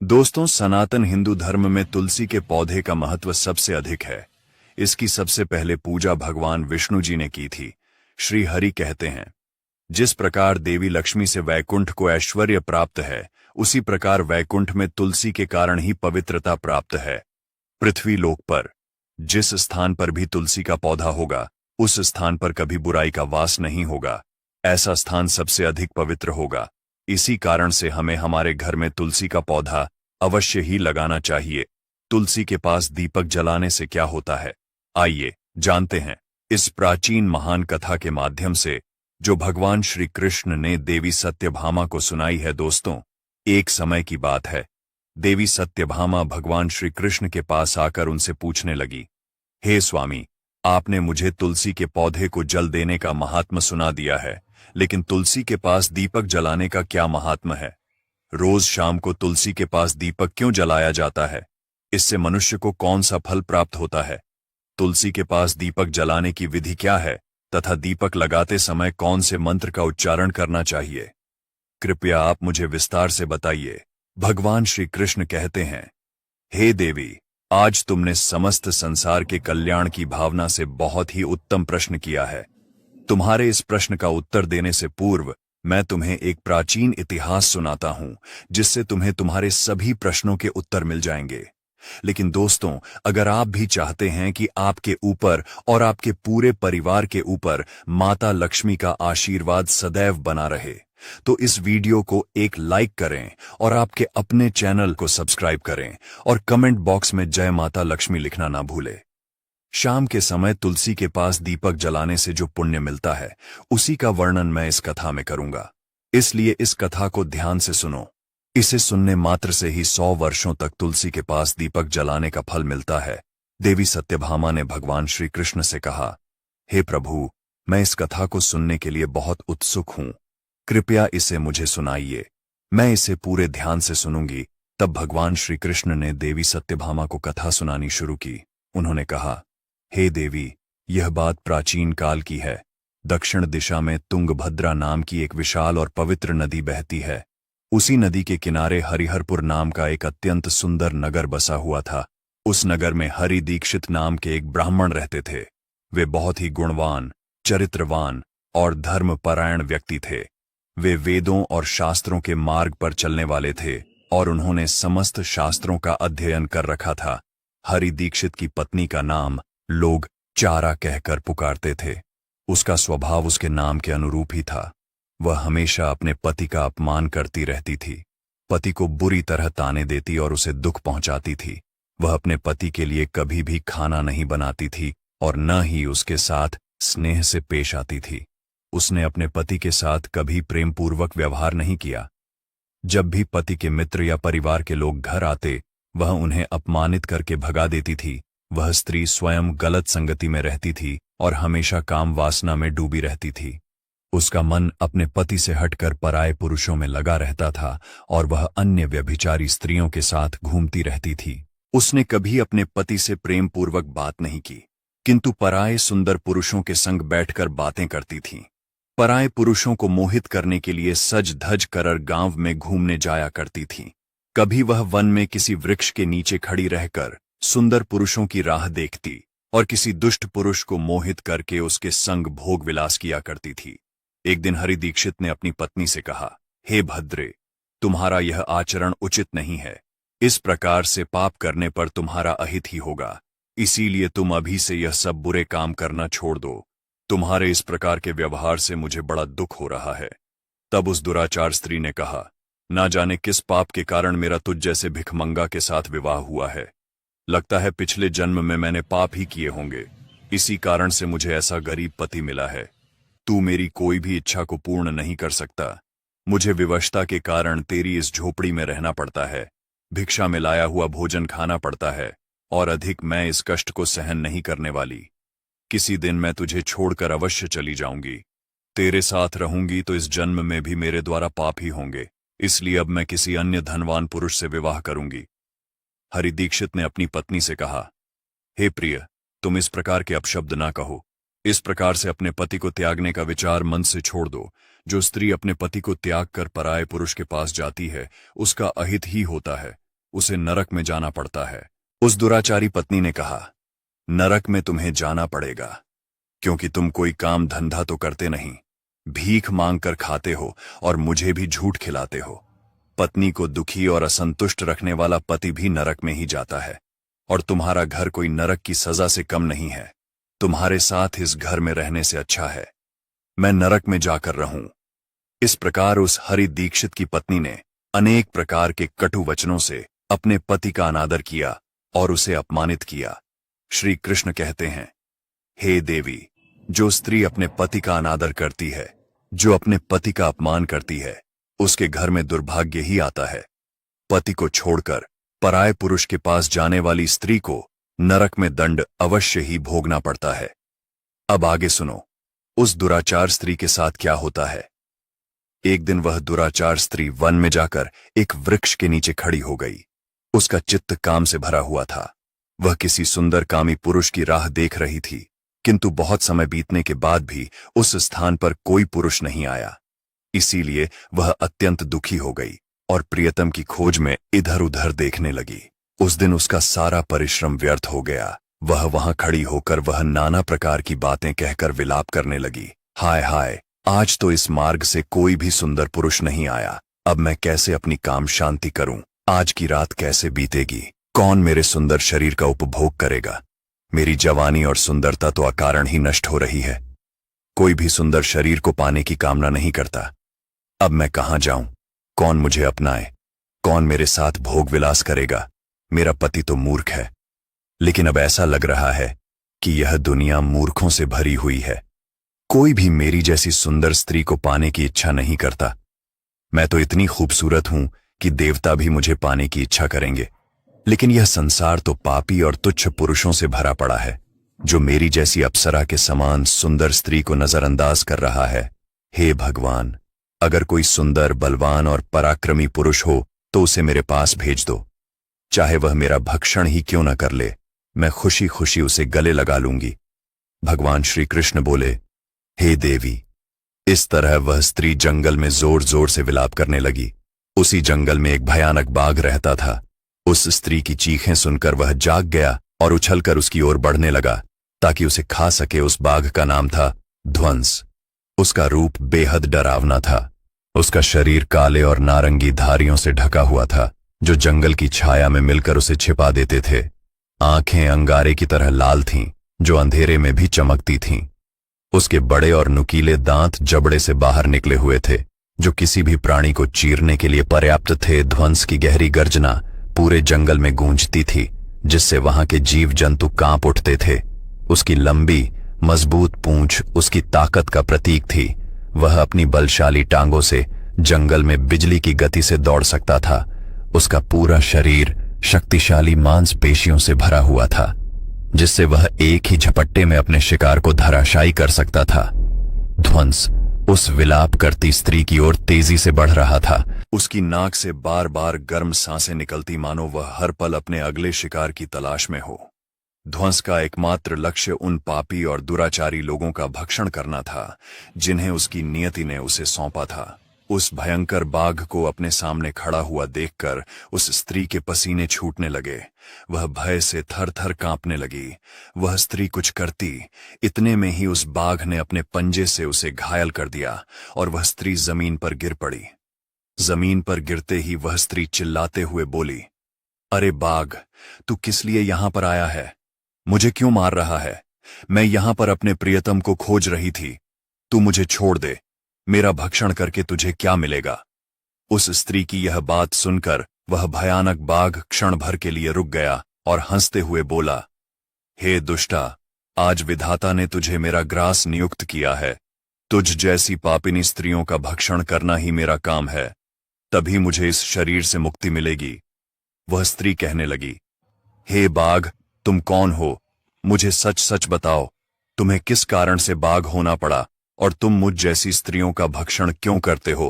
दोस्तों, सनातन हिंदू धर्म में तुलसी के पौधे का महत्व सबसे अधिक है। इसकी सबसे पहले पूजा भगवान विष्णु जी ने की थी। श्री हरि कहते हैं, जिस प्रकार देवी लक्ष्मी से वैकुंठ को ऐश्वर्य प्राप्त है, उसी प्रकार वैकुंठ में तुलसी के कारण ही पवित्रता प्राप्त है। पृथ्वी लोक पर जिस स्थान पर भी तुलसी का पौधा होगा, उस स्थान पर कभी बुराई का वास नहीं होगा। ऐसा स्थान सबसे अधिक पवित्र होगा। इसी कारण से हमें हमारे घर में तुलसी का पौधा अवश्य ही लगाना चाहिए। तुलसी के पास दीपक जलाने से क्या होता है, आइए जानते हैं इस प्राचीन महान कथा के माध्यम से, जो भगवान श्री कृष्ण ने देवी सत्यभामा को सुनाई है। दोस्तों, एक समय की बात है। देवी सत्यभामा भगवान श्री कृष्ण के पास आकर उनसे पूछने लगी, हे स्वामी, आपने मुझे तुलसी के पौधे को जल देने का महात्म सुना दिया है, लेकिन तुलसी के पास दीपक जलाने का क्या महात्म है? रोज शाम को तुलसी के पास दीपक क्यों जलाया जाता है? इससे मनुष्य को कौन सा फल प्राप्त होता है? तुलसी के पास दीपक जलाने की विधि क्या है तथा दीपक लगाते समय कौन से मंत्र का उच्चारण करना चाहिए? कृपया आप मुझे विस्तार से बताइए। भगवान श्री कृष्ण कहते हैं, हे देवी, आज तुमने समस्त संसार के कल्याण की भावना से बहुत ही उत्तम प्रश्न किया है। तुम्हारे इस प्रश्न का उत्तर देने से पूर्व मैं तुम्हें एक प्राचीन इतिहास सुनाता हूं, जिससे तुम्हें तुम्हारे सभी प्रश्नों के उत्तर मिल जाएंगे। लेकिन दोस्तों, अगर आप भी चाहते हैं कि आपके ऊपर और आपके पूरे परिवार के ऊपर माता लक्ष्मी का आशीर्वाद सदैव बना रहे, तो इस वीडियो को एक लाइक करें और आपके अपने चैनल को सब्सक्राइब करें और कमेंट बॉक्स में जय माता लक्ष्मी लिखना ना भूलें। शाम के समय तुलसी के पास दीपक जलाने से जो पुण्य मिलता है, उसी का वर्णन मैं इस कथा में करूंगा। इसलिए इस कथा को ध्यान से सुनो। इसे सुनने मात्र से ही 100 वर्षों तक तुलसी के पास दीपक जलाने का फल मिलता है। देवी सत्यभामा ने भगवान श्री कृष्ण से कहा, हे प्रभु, मैं इस कथा को सुनने के लिए बहुत उत्सुक हूं। कृपया इसे मुझे सुनाइए। मैं इसे पूरे ध्यान से सुनूंगी। तब भगवान श्री कृष्ण ने देवी सत्यभामा को कथा सुनानी शुरू की। उन्होंने कहा, हे देवी, यह बात प्राचीन काल की है। दक्षिण दिशा में तुंगभद्रा नाम की एक विशाल और पवित्र नदी बहती है। उसी नदी के किनारे हरिहरपुर नाम का एक अत्यंत सुंदर नगर बसा हुआ था। उस नगर में हरि दीक्षित नाम के एक ब्राह्मण रहते थे। वे बहुत ही गुणवान, चरित्रवान और धर्मपरायण व्यक्ति थे। वे वेदों और शास्त्रों के मार्ग पर चलने वाले थे और उन्होंने समस्त शास्त्रों का अध्ययन कर रखा था। हरि दीक्षित की पत्नी का नाम लोग चारा कहकर पुकारते थे। उसका स्वभाव उसके नाम के अनुरूप ही था। वह हमेशा अपने पति का अपमान करती रहती थी, पति को बुरी तरह ताने देती और उसे दुख पहुंचाती थी। वह अपने पति के लिए कभी भी खाना नहीं बनाती थी और न ही उसके साथ स्नेह से पेश आती थी। उसने अपने पति के साथ कभी प्रेमपूर्वक व्यवहार नहीं किया। जब भी पति के मित्र या परिवार के लोग घर आते, वह उन्हें अपमानित करके भगा देती थी। वह स्त्री स्वयं गलत संगति में रहती थी और हमेशा काम वासना में डूबी रहती थी। उसका मन अपने पति से हटकर पराये पुरुषों में लगा रहता था और वह अन्य व्यभिचारी स्त्रियों के साथ घूमती रहती थी। उसने कभी अपने पति से प्रेम पूर्वक बात नहीं की, किंतु पराये सुंदर पुरुषों के संग बैठकर बातें करती थी। पराये पुरुषों को मोहित करने के लिए सज धज कर गांव में घूमने जाया करती थी। कभी वह वन में किसी वृक्ष के नीचे खड़ी रहकर सुंदर पुरुषों की राह देखती और किसी दुष्ट पुरुष को मोहित करके उसके संग भोग विलास किया करती थी। एक दिन हरि दीक्षित ने अपनी पत्नी से कहा, हे भद्रे, तुम्हारा यह आचरण उचित नहीं है। इस प्रकार से पाप करने पर तुम्हारा अहित ही होगा। इसीलिए तुम अभी से यह सब बुरे काम करना छोड़ दो। तुम्हारे इस प्रकार के व्यवहार से मुझे बड़ा दुख हो रहा है। तब उस दुराचार स्त्री ने कहा, ना जाने किस पाप के कारण मेरा तुझ जैसे भिखमंगा के साथ विवाह हुआ है। लगता है पिछले जन्म में मैंने पाप ही किए होंगे। इसी कारण से मुझे ऐसा गरीब पति मिला है। तू मेरी कोई भी इच्छा को पूर्ण नहीं कर सकता। मुझे विवशता के कारण तेरी इस झोपड़ी में रहना पड़ता है, भिक्षा में लाया हुआ भोजन खाना पड़ता है और अधिक मैं इस कष्ट को सहन नहीं करने वाली। किसी दिन मैं तुझे छोड़कर अवश्य चली जाऊंगी। तेरे साथ रहूंगी तो इस जन्म में भी मेरे द्वारा पाप ही होंगे। इसलिए अब मैं किसी अन्य धनवान पुरुष से विवाह करूंगी। हरि दीक्षित ने अपनी पत्नी से कहा, हे प्रिय, तुम इस प्रकार के अपशब्द ना कहो। इस प्रकार से अपने पति को त्यागने का विचार मन से छोड़ दो। जो स्त्री अपने पति को त्याग कर पराये पुरुष के पास जाती है, उसका अहित ही होता है। उसे नरक में जाना पड़ता है। उस दुराचारी पत्नी ने कहा, नरक में तुम्हें जाना पड़ेगा, क्योंकि तुम कोई काम धंधा तो करते नहीं, भीख मांग कर खाते हो और मुझे भी झूठ खिलाते हो। पत्नी को दुखी और असंतुष्ट रखने वाला पति भी नरक में ही जाता है, और तुम्हारा घर कोई नरक की सजा से कम नहीं है। तुम्हारे साथ इस घर में रहने से अच्छा है मैं नरक में जाकर रहूं। इस प्रकार उस हरि दीक्षित की पत्नी ने अनेक प्रकार के कटु वचनों से अपने पति का अनादर किया और उसे अपमानित किया। श्री कृष्ण कहते हैं, हे देवी, जो स्त्री अपने पति का अनादर करती है, जो अपने पति का अपमान करती है, उसके घर में दुर्भाग्य ही आता है। पति को छोड़कर पराये पुरुष के पास जाने वाली स्त्री को नरक में दंड अवश्य ही भोगना पड़ता है। अब आगे सुनो, उस दुराचार स्त्री के साथ क्या होता है। एक दिन वह दुराचार स्त्री वन में जाकर एक वृक्ष के नीचे खड़ी हो गई। उसका चित्त काम से भरा हुआ था। वह किसी सुंदर कामी पुरुष की राह देख रही थी, किंतु बहुत समय बीतने के बाद भी उस स्थान पर कोई पुरुष नहीं आया। इसीलिए वह अत्यंत दुखी हो गई और प्रियतम की खोज में इधर उधर देखने लगी। उस दिन उसका सारा परिश्रम व्यर्थ हो गया। वह वहां खड़ी होकर वह नाना प्रकार की बातें कहकर विलाप करने लगी। हाय हाय, आज तो इस मार्ग से कोई भी सुंदर पुरुष नहीं आया। अब मैं कैसे अपनी काम शांति करूं? आज की रात कैसे बीतेगी? कौन मेरे सुंदर शरीर का उपभोग करेगा? मेरी जवानी और सुंदरता तो अकारण ही नष्ट हो रही है। कोई भी सुंदर शरीर को पाने की कामना नहीं करता। अब मैं कहां जाऊं? कौन मुझे अपनाए? कौन मेरे साथ भोग विलास करेगा? मेरा पति तो मूर्ख है, लेकिन अब ऐसा लग रहा है कि यह दुनिया मूर्खों से भरी हुई है। कोई भी मेरी जैसी सुंदर स्त्री को पाने की इच्छा नहीं करता। मैं तो इतनी खूबसूरत हूं कि देवता भी मुझे पाने की इच्छा करेंगे, लेकिन यह संसार तो पापी और तुच्छ पुरुषों से भरा पड़ा है, जो मेरी जैसी अप्सरा के समान सुंदर स्त्री को नजरअंदाज कर रहा है। हे भगवान, अगर कोई सुंदर, बलवान और पराक्रमी पुरुष हो तो उसे मेरे पास भेज दो। चाहे वह मेरा भक्षण ही क्यों न कर ले, मैं खुशी खुशी उसे गले लगा लूंगी। भगवान श्री कृष्ण बोले, हे देवी। इस तरह वह स्त्री जंगल में जोर जोर से विलाप करने लगी। उसी जंगल में एक भयानक बाघ रहता था। उस स्त्री की चीखें सुनकर वह जाग गया और उछलकर उसकी ओर बढ़ने लगा ताकि उसे खा सके। उस बाघ का नाम था ध्वंस। उसका रूप बेहद डरावना था। उसका शरीर काले और नारंगी धारियों से ढका हुआ था, जो जंगल की छाया में मिलकर उसे छिपा देते थे। आंखें अंगारे की तरह लाल थीं, जो अंधेरे में भी चमकती थीं। उसके बड़े और नुकीले दांत जबड़े से बाहर निकले हुए थे, जो किसी भी प्राणी को चीरने के लिए पर्याप्त थे। ध्वंस की गहरी गर्जना पूरे जंगल में गूंजती थी, जिससे वहां के जीव जंतु कांप उठते थे। उसकी लंबी मजबूत पूंछ उसकी ताकत का प्रतीक थी। वह अपनी बलशाली टांगों से जंगल में बिजली की गति से दौड़ सकता था। उसका पूरा शरीर शक्तिशाली मांसपेशियों से भरा हुआ था, जिससे वह एक ही झपट्टे में अपने शिकार को धराशायी कर सकता था। ध्वंस उस विलाप करती स्त्री की ओर तेजी से बढ़ रहा था। उसकी नाक से बार बार गर्म सांसें निकलती, मानो वह हर पल अपने अगले शिकार की तलाश में हो। ध्वंस का एकमात्र लक्ष्य उन पापी और दुराचारी लोगों का भक्षण करना था, जिन्हें उसकी नियति ने उसे सौंपा था। उस भयंकर बाघ को अपने सामने खड़ा हुआ देखकर उस स्त्री के पसीने छूटने लगे। वह भय से थर थर कांपने लगी। वह स्त्री कुछ करती, इतने में ही उस बाघ ने अपने पंजे से उसे घायल कर दिया और वह स्त्री जमीन पर गिर पड़ी। जमीन पर गिरते ही वह स्त्री चिल्लाते हुए बोली, अरे बाघ, तू किस लिए यहां पर आया है? मुझे क्यों मार रहा है? मैं यहां पर अपने प्रियतम को खोज रही थी। तू मुझे छोड़ दे। मेरा भक्षण करके तुझे क्या मिलेगा? उस स्त्री की यह बात सुनकर वह भयानक बाघ क्षण भर के लिए रुक गया और हंसते हुए बोला, हे दुष्टा, आज विधाता ने तुझे मेरा ग्रास नियुक्त किया है। तुझ जैसी पापिनी स्त्रियों का भक्षण करना ही मेरा काम है, तभी मुझे इस शरीर से मुक्ति मिलेगी। वह स्त्री कहने लगी, हे बाघ, तुम कौन हो? मुझे सच सच बताओ, तुम्हें किस कारण से बाघ होना पड़ा और तुम मुझ जैसी स्त्रियों का भक्षण क्यों करते हो?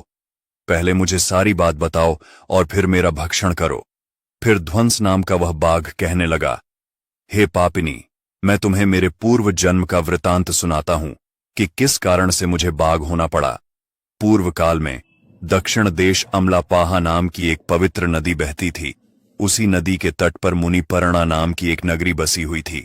पहले मुझे सारी बात बताओ और फिर मेरा भक्षण करो। फिर ध्वंस नाम का वह बाघ कहने लगा, हे पापिनी, मैं तुम्हें मेरे पूर्व जन्म का वृतांत सुनाता हूं कि किस कारण से मुझे बाघ होना पड़ा। पूर्व काल में दक्षिण देश अमलापाहा नाम की एक पवित्र नदी बहती थी। उसी नदी के तट पर मुनिपर्णा नाम की एक नगरी बसी हुई थी।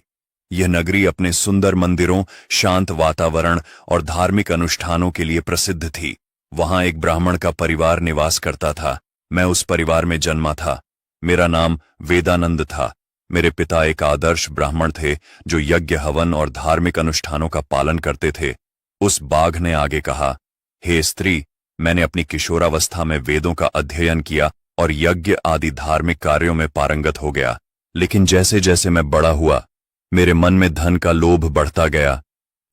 यह नगरी अपने सुंदर मंदिरों, शांत वातावरण और धार्मिक अनुष्ठानों के लिए प्रसिद्ध थी। वहां एक ब्राह्मण का परिवार निवास करता था। मैं उस परिवार में जन्मा था। मेरा नाम वेदानंद था। मेरे पिता एक आदर्श ब्राह्मण थे जो यज्ञ, हवन और धार्मिक अनुष्ठानों का पालन करते थे। उस बाघ ने आगे कहा, हे स्त्री, मैंने अपनी किशोरावस्था में वेदों का अध्ययन किया और यज्ञ आदि धार्मिक कार्यों में पारंगत हो गया। लेकिन जैसे जैसे मैं बड़ा हुआ, मेरे मन में धन का लोभ बढ़ता गया।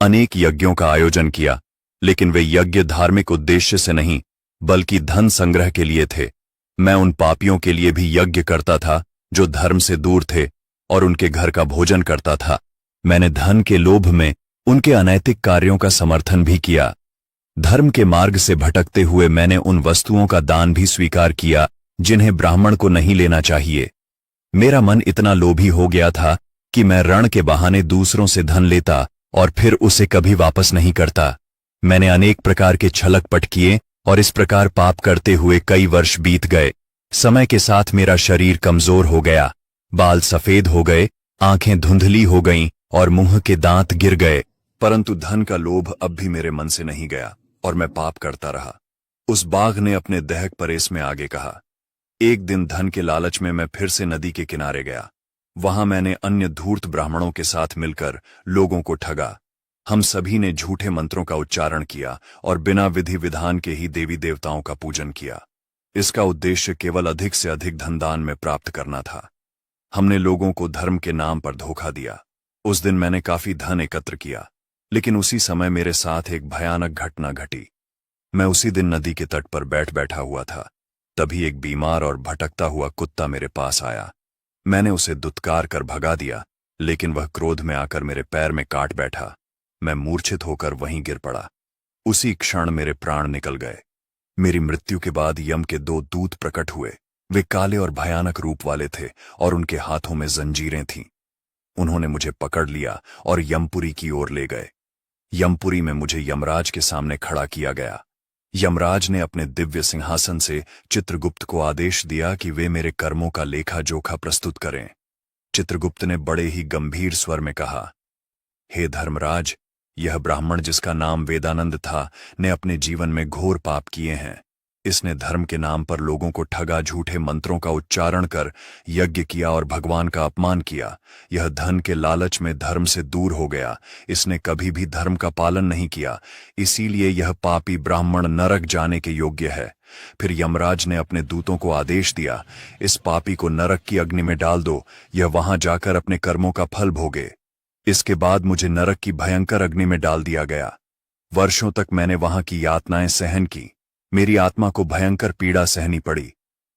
अनेक यज्ञों का आयोजन किया, लेकिन वे यज्ञ धार्मिक उद्देश्य से नहीं बल्कि धन संग्रह के लिए थे। मैं उन पापियों के लिए भी यज्ञ करता था जो धर्म से दूर थे और उनके घर का भोजन करता था। मैंने धन के लोभ में उनके अनैतिक कार्यों का समर्थन भी किया। धर्म के मार्ग से भटकते हुए मैंने उन वस्तुओं का दान भी स्वीकार किया जिन्हें ब्राह्मण को नहीं लेना चाहिए। मेरा मन इतना लोभी हो गया था कि मैं ऋण के बहाने दूसरों से धन लेता और फिर उसे कभी वापस नहीं करता। मैंने अनेक प्रकार के छलकपट किए और इस प्रकार पाप करते हुए कई वर्ष बीत गए। समय के साथ मेरा शरीर कमजोर हो गया, बाल सफेद हो गए, आंखें धुंधली हो गईं और मुंह के दांत गिर गए। परंतु धन का लोभ अब भी मेरे मन से नहीं गया और मैं पाप करता रहा। उस बाघ ने अपने दहक परेश में आगे कहा, एक दिन धन के लालच में मैं फिर से नदी के किनारे गया। वहां मैंने अन्य धूर्त ब्राह्मणों के साथ मिलकर लोगों को ठगा। हम सभी ने झूठे मंत्रों का उच्चारण किया और बिना विधि विधान के ही देवी देवताओं का पूजन किया। इसका उद्देश्य केवल अधिक से अधिक धनदान में प्राप्त करना था। हमने लोगों को धर्म के नाम पर धोखा दिया। उस दिन मैंने काफी धन एकत्र किया, लेकिन उसी समय मेरे साथ एक भयानक घटना घटी। मैं उसी दिन नदी के तट पर बैठा हुआ था। तभी एक बीमार और भटकता हुआ कुत्ता मेरे पास आया। मैंने उसे दुत्कार कर भगा दिया, लेकिन वह क्रोध में आकर मेरे पैर में काट बैठा। मैं मूर्छित होकर वहीं गिर पड़ा। उसी क्षण मेरे प्राण निकल गए। मेरी मृत्यु के बाद यम के 2 दूत प्रकट हुए। वे काले और भयानक रूप वाले थे और उनके हाथों में जंजीरें थीं। उन्होंने मुझे पकड़ लिया और यमपुरी की ओर ले गए। यमपुरी में मुझे यमराज के सामने खड़ा किया गया। यमराज ने अपने दिव्य सिंहासन से चित्रगुप्त को आदेश दिया कि वे मेरे कर्मों का लेखा जोखा प्रस्तुत करें। चित्रगुप्त ने बड़े ही गंभीर स्वर में कहा, हे धर्मराज, यह ब्राह्मण जिसका नाम वेदानंद था ने अपने जीवन में घोर पाप किए हैं। इसने धर्म के नाम पर लोगों को ठगा, झूठे मंत्रों का उच्चारण कर यज्ञ किया और भगवान का अपमान किया। यह धन के लालच में धर्म से दूर हो गया। इसने कभी भी धर्म का पालन नहीं किया, इसीलिए यह पापी ब्राह्मण नरक जाने के योग्य है। फिर यमराज ने अपने दूतों को आदेश दिया, इस पापी को नरक की अग्नि में डाल दो, यह वहां जाकर अपने कर्मों का फल भोगे। इसके बाद मुझे नरक की भयंकर अग्नि में डाल दिया गया। वर्षों तक मैंने वहां की यातनाएं सहन की। मेरी आत्मा को भयंकर पीड़ा सहनी पड़ी।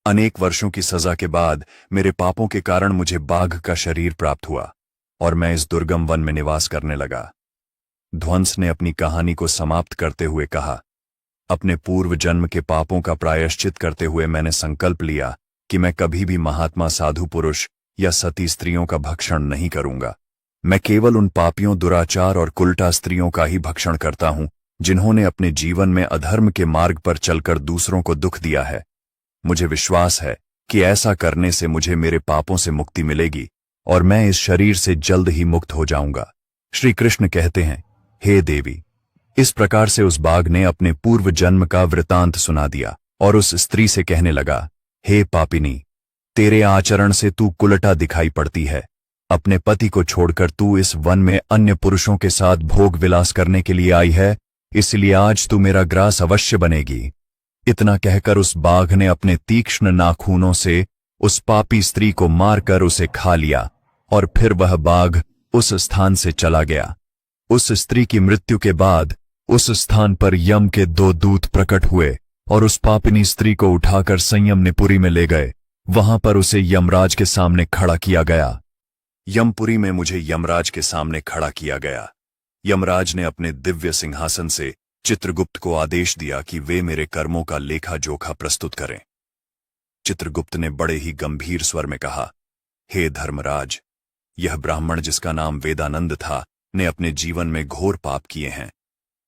अनेक वर्षों की सजा के बाद मेरे पापों के कारण मुझे बाघ का शरीर प्राप्त हुआ और मैं इस दुर्गम वन में निवास करने लगा। ध्वंस ने अपनी कहानी को समाप्त करते हुए कहा, अपने पूर्व जन्म के पापों का प्रायश्चित करते हुए मैंने संकल्प लिया कि मैं कभी भी महात्मा, साधु पुरुष या सती स्त्रियों का भक्षण नहीं करूंगा। मैं केवल उन पापियों, दुराचार और कुलटा स्त्रियों का ही भक्षण करता हूं जिन्होंने अपने जीवन में अधर्म के मार्ग पर चलकर दूसरों को दुख दिया है। मुझे विश्वास है कि ऐसा करने से मुझे मेरे पापों से मुक्ति मिलेगी और मैं इस शरीर से जल्द ही मुक्त हो जाऊंगा। श्री कृष्ण कहते हैं, हे देवी। इस प्रकार से उस बाघ ने अपने पूर्व जन्म का वृतांत सुना दिया और उस स्त्री से कहने लगा, हे पापिनी, तेरे आचरण से तू कुलटा दिखाई पड़ती है। अपने पति को छोड़कर तू इस वन में अन्य पुरुषों के साथ भोग विलास करने के लिए आई है, इसलिए आज तू मेरा ग्रास अवश्य बनेगी। इतना कहकर उस बाघ ने अपने तीक्ष्ण नाखूनों से उस पापी स्त्री को मारकर उसे खा लिया और फिर वह बाघ उस स्थान से चला गया। उस स्त्री की मृत्यु के बाद उस स्थान पर यम के 2 दूत प्रकट हुए और उस पापिनी स्त्री को उठाकर संयमपुरी में ले गए। वहां पर उसे यमराज के सामने खड़ा किया गया। यमपुरी में मुझे यमराज के सामने खड़ा किया गया। यमराज ने अपने दिव्य सिंहासन से चित्रगुप्त को आदेश दिया कि वे मेरे कर्मों का लेखा जोखा प्रस्तुत करें। चित्रगुप्त ने बड़े ही गंभीर स्वर में कहा, हे धर्मराज, यह ब्राह्मण जिसका नाम वेदानंद था ने अपने जीवन में घोर पाप किए हैं।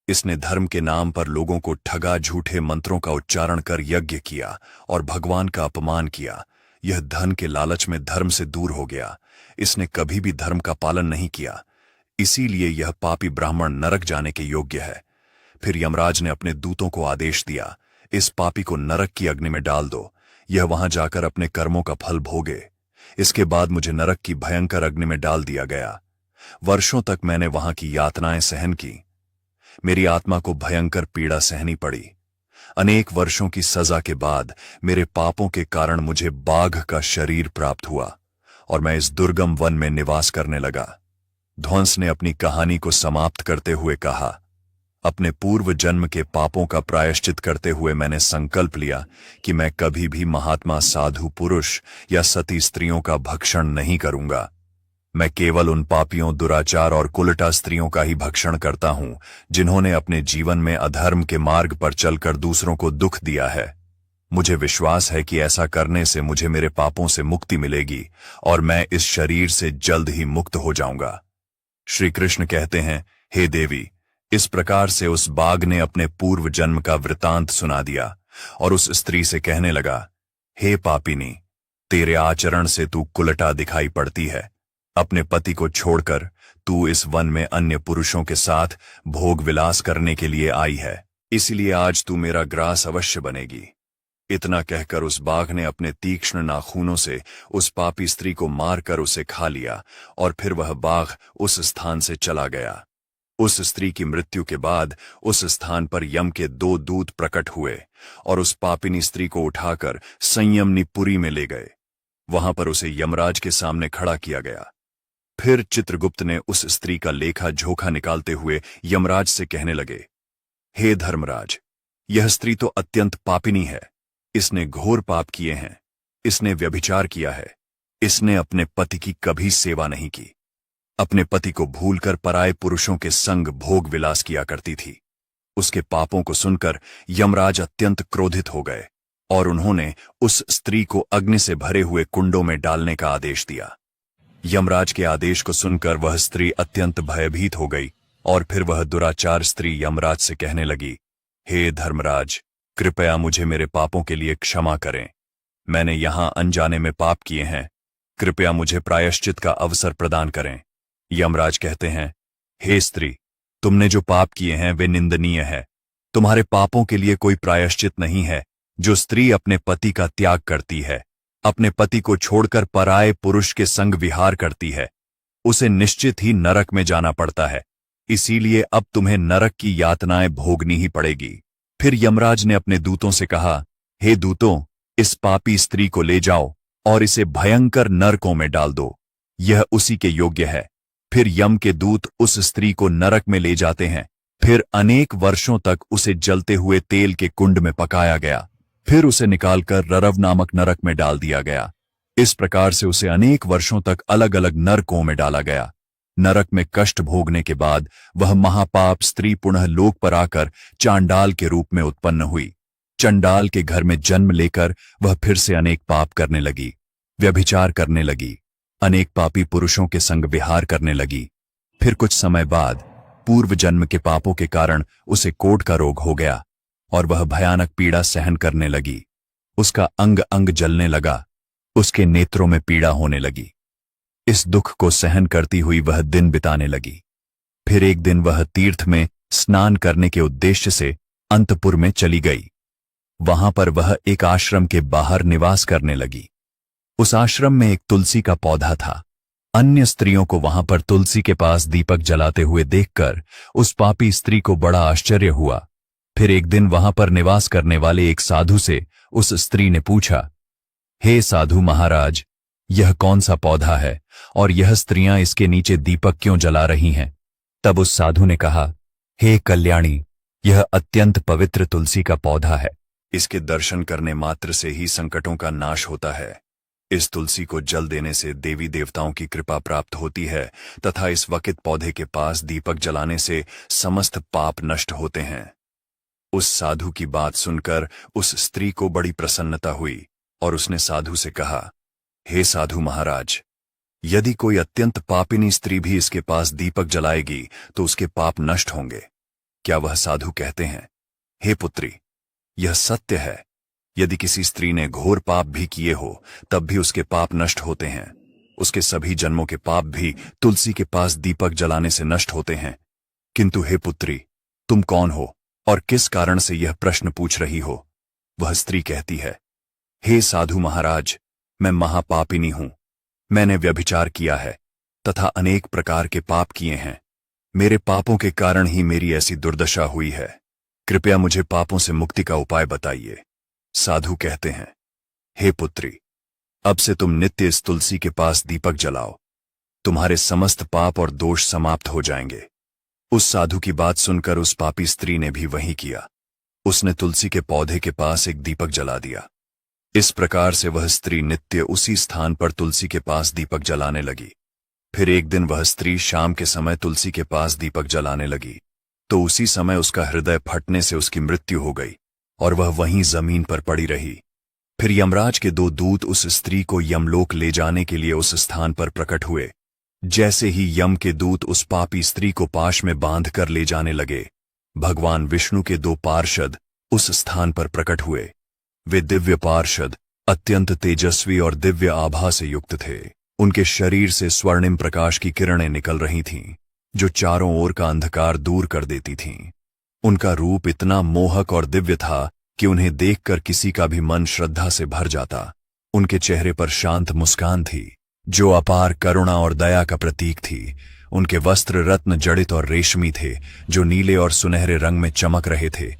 इसने धर्म के नाम पर लोगों को ठगा, झूठे मंत्रों का उच्चारण कर यज्ञ किया और भगवान का अपमान किया। यह धन के लालच में धर्म से दूर हो गया। इसने कभी भी धर्म का पालन नहीं किया, इसीलिए यह पापी ब्राह्मण नरक जाने के योग्य है। फिर यमराज ने अपने दूतों को आदेश दिया, इस पापी को नरक की अग्नि में डाल दो, यह वहां जाकर अपने कर्मों का फल भोगे। इसके बाद मुझे नरक की भयंकर अग्नि में डाल दिया गया। वर्षों तक मैंने वहां की यातनाएं सहन की। मेरी आत्मा को भयंकर पीड़ा सहनी पड़ी। अनेक वर्षों की सजा के बाद मेरे पापों के कारण मुझे बाघ का शरीर प्राप्त हुआ और मैं इस दुर्गम वन में निवास करने लगा। ध्वंस ने अपनी कहानी को समाप्त करते हुए कहा, अपने पूर्व जन्म के पापों का प्रायश्चित करते हुए मैंने संकल्प लिया कि मैं कभी भी महात्मा साधु पुरुष या सती स्त्रियों का भक्षण नहीं करूंगा। मैं केवल उन पापियों, दुराचार और कुलटा स्त्रियों का ही भक्षण करता हूं जिन्होंने अपने जीवन में अधर्म के मार्ग पर चलकर दूसरों को दुख दिया है। मुझे विश्वास है कि ऐसा करने से मुझे मेरे पापों से मुक्ति मिलेगी और मैं इस शरीर से जल्द ही मुक्त हो जाऊंगा। श्री कृष्ण कहते हैं, हे देवी, इस प्रकार से उस बाघ ने अपने पूर्व जन्म का वृतांत सुना दिया और उस स्त्री से कहने लगा, हे पापिनी, तेरे आचरण से तू कुलटा दिखाई पड़ती है। अपने पति को छोड़कर तू इस वन में अन्य पुरुषों के साथ भोग विलास करने के लिए आई है, इसलिए आज तू मेरा ग्रास अवश्य बनेगी। इतना कहकर उस बाघ ने अपने तीक्ष्ण नाखूनों से उस पापी स्त्री को मारकर उसे खा लिया और फिर वह बाघ उस स्थान से चला गया। उस स्त्री की मृत्यु के बाद उस स्थान पर यम के 2 दूत प्रकट हुए और उस पापिनी स्त्री को उठाकर संयमनीपुरी में ले गए। वहां पर उसे यमराज के सामने खड़ा किया गया। फिर चित्रगुप्त ने उस स्त्री का लेखा जोखा निकालते हुए यमराज से कहने लगे, हे धर्मराज, यह स्त्री तो अत्यंत पापिनी है। इसने घोर पाप किए हैं। इसने व्यभिचार किया है। इसने अपने पति की कभी सेवा नहीं की। अपने पति को भूलकर पराये पुरुषों के संग भोग विलास किया करती थी। उसके पापों को सुनकर यमराज अत्यंत क्रोधित हो गए और उन्होंने उस स्त्री को अग्नि से भरे हुए कुंडों में डालने का आदेश दिया। यमराज के आदेश को सुनकर वह स्त्री अत्यंत भयभीत हो गई और फिर वह दुराचार स्त्री यमराज से कहने लगी, हे धर्मराज, कृपया मुझे मेरे पापों के लिए क्षमा करें। मैंने यहां अनजाने में पाप किए हैं। कृपया मुझे प्रायश्चित का अवसर प्रदान करें। यमराज कहते हैं, हे स्त्री, तुमने जो पाप किए हैं वे निंदनीय है। तुम्हारे पापों के लिए कोई प्रायश्चित नहीं है। जो स्त्री अपने पति का त्याग करती है, अपने पति को छोड़कर पराये पुरुष के संग विहार करती है, उसे निश्चित ही नरक में जाना पड़ता है। इसीलिए अब तुम्हें नरक की यातनाएं भोगनी ही पड़ेगी। फिर यमराज ने अपने दूतों से कहा, हे दूतों, इस पापी स्त्री को ले जाओ और इसे भयंकर नरकों में डाल दो। यह उसी के योग्य है। फिर यम के दूत उस स्त्री को नरक में ले जाते हैं। फिर अनेक वर्षों तक उसे जलते हुए तेल के कुंड में पकाया गया। फिर उसे निकालकर ररव नामक नरक में डाल दिया गया। इस प्रकार से उसे अनेक वर्षों तक अलग अलग नरकों में डाला गया। नरक में कष्ट भोगने के बाद वह महापाप स्त्री पुनः लोक पर आकर चांडाल के रूप में उत्पन्न हुई। चंडाल के घर में जन्म लेकर वह फिर से अनेक पाप करने लगी, व्यभिचार करने लगी, अनेक पापी पुरुषों के संग विहार करने लगी। फिर कुछ समय बाद पूर्व जन्म के पापों के कारण उसे कोढ़ का रोग हो गया और वह भयानक पीड़ा सहन करने लगी। उसका अंग अंग जलने लगा। उसके नेत्रों में पीड़ा होने लगी। इस दुख को सहन करती हुई वह दिन बिताने लगी। फिर एक दिन वह तीर्थ में स्नान करने के उद्देश्य से अंतपुर में चली गई। वहां पर वह एक आश्रम के बाहर निवास करने लगी। उस आश्रम में एक तुलसी का पौधा था। अन्य स्त्रियों को वहां पर तुलसी के पास दीपक जलाते हुए देखकर उस पापी स्त्री को बड़ा आश्चर्य हुआ। फिर एक दिन वहां पर निवास करने वाले एक साधु से उस स्त्री ने पूछा, हे साधु महाराज, यह कौन सा पौधा है और यह स्त्रियां इसके नीचे दीपक क्यों जला रही हैं? तब उस साधु ने कहा, हे कल्याणी, यह अत्यंत पवित्र तुलसी का पौधा है। इसके दर्शन करने मात्र से ही संकटों का नाश होता है। इस तुलसी को जल देने से देवी देवताओं की कृपा प्राप्त होती है तथा इस वकित पौधे के पास दीपक जलाने से समस्त पाप नष्ट होते हैं। उस साधु की बात सुनकर उस स्त्री को बड़ी प्रसन्नता हुई और उसने साधु से कहा, हे साधु महाराज, यदि कोई अत्यंत पापिनी स्त्री भी इसके पास दीपक जलाएगी तो उसके पाप नष्ट होंगे। क्या वह साधु कहते हैं, हे पुत्री, यह सत्य है। यदि किसी स्त्री ने घोर पाप भी किए हो तब भी उसके पाप नष्ट होते हैं। उसके सभी जन्मों के पाप भी तुलसी के पास दीपक जलाने से नष्ट होते हैं। किंतु हे पुत्री, तुम कौन हो और किस कारण से यह प्रश्न पूछ रही हो? वह स्त्री कहती है, हे साधु महाराज, मैं महापापिनी हूं। मैंने व्यभिचार किया है तथा अनेक प्रकार के पाप किए हैं। मेरे पापों के कारण ही मेरी ऐसी दुर्दशा हुई है। कृपया मुझे पापों से मुक्ति का उपाय बताइए। साधु कहते हैं, हे पुत्री, अब से तुम नित्य इस तुलसी के पास दीपक जलाओ। तुम्हारे समस्त पाप और दोष समाप्त हो जाएंगे। उस साधु की बात सुनकर उस पापी स्त्री ने भी वही किया। उसने तुलसी के पौधे के पास एक दीपक जला दिया। इस प्रकार से वह स्त्री नित्य उसी स्थान पर तुलसी के पास दीपक जलाने लगी। फिर एक दिन वह स्त्री शाम के समय तुलसी के पास दीपक जलाने लगी तो उसी समय उसका हृदय फटने से उसकी मृत्यु हो गई और वह वहीं जमीन पर पड़ी रही। फिर यमराज के 2 दूत उस स्त्री को यमलोक ले जाने के लिए उस स्थान पर प्रकट हुए। जैसे ही यम के दूत उस पापी स्त्री को पाश में बांधकर ले जाने लगे, भगवान विष्णु के 2 पार्षद उस स्थान पर प्रकट हुए। वे दिव्य पार्षद अत्यंत तेजस्वी और दिव्य आभा से युक्त थे। उनके शरीर से स्वर्णिम प्रकाश की किरणें निकल रही थीं, जो चारों ओर का अंधकार दूर कर देती थीं। उनका रूप इतना मोहक और दिव्य था कि उन्हें देखकर किसी का भी मन श्रद्धा से भर जाता। उनके चेहरे पर शांत मुस्कान थी, जो अपार करुणा और दया का प्रतीक थी। उनके वस्त्र रत्न जड़ित और रेशमी थे, जो नीले और सुनहरे रंग में चमक रहे थे,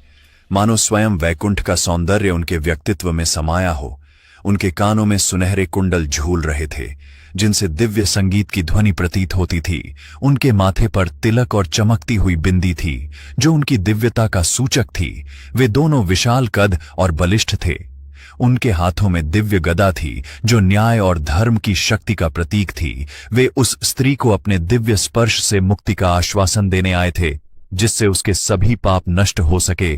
मानो स्वयं वैकुंठ का सौंदर्य उनके व्यक्तित्व में समाया हो। उनके कानों में सुनहरे कुंडल झूल रहे थे, जिनसे दिव्य संगीत की ध्वनि प्रतीत होती थी। उनके माथे पर तिलक और चमकती हुई बिंदी थी, जो उनकी दिव्यता का सूचक थी। वे दोनों विशाल कद और बलिष्ठ थे। उनके हाथों में दिव्य गदा थी, जो न्याय और धर्म की शक्ति का प्रतीक थी। वे उस स्त्री को अपने दिव्य स्पर्श से मुक्ति का आश्वासन देने आए थे, जिससे उसके सभी पाप नष्ट हो सके।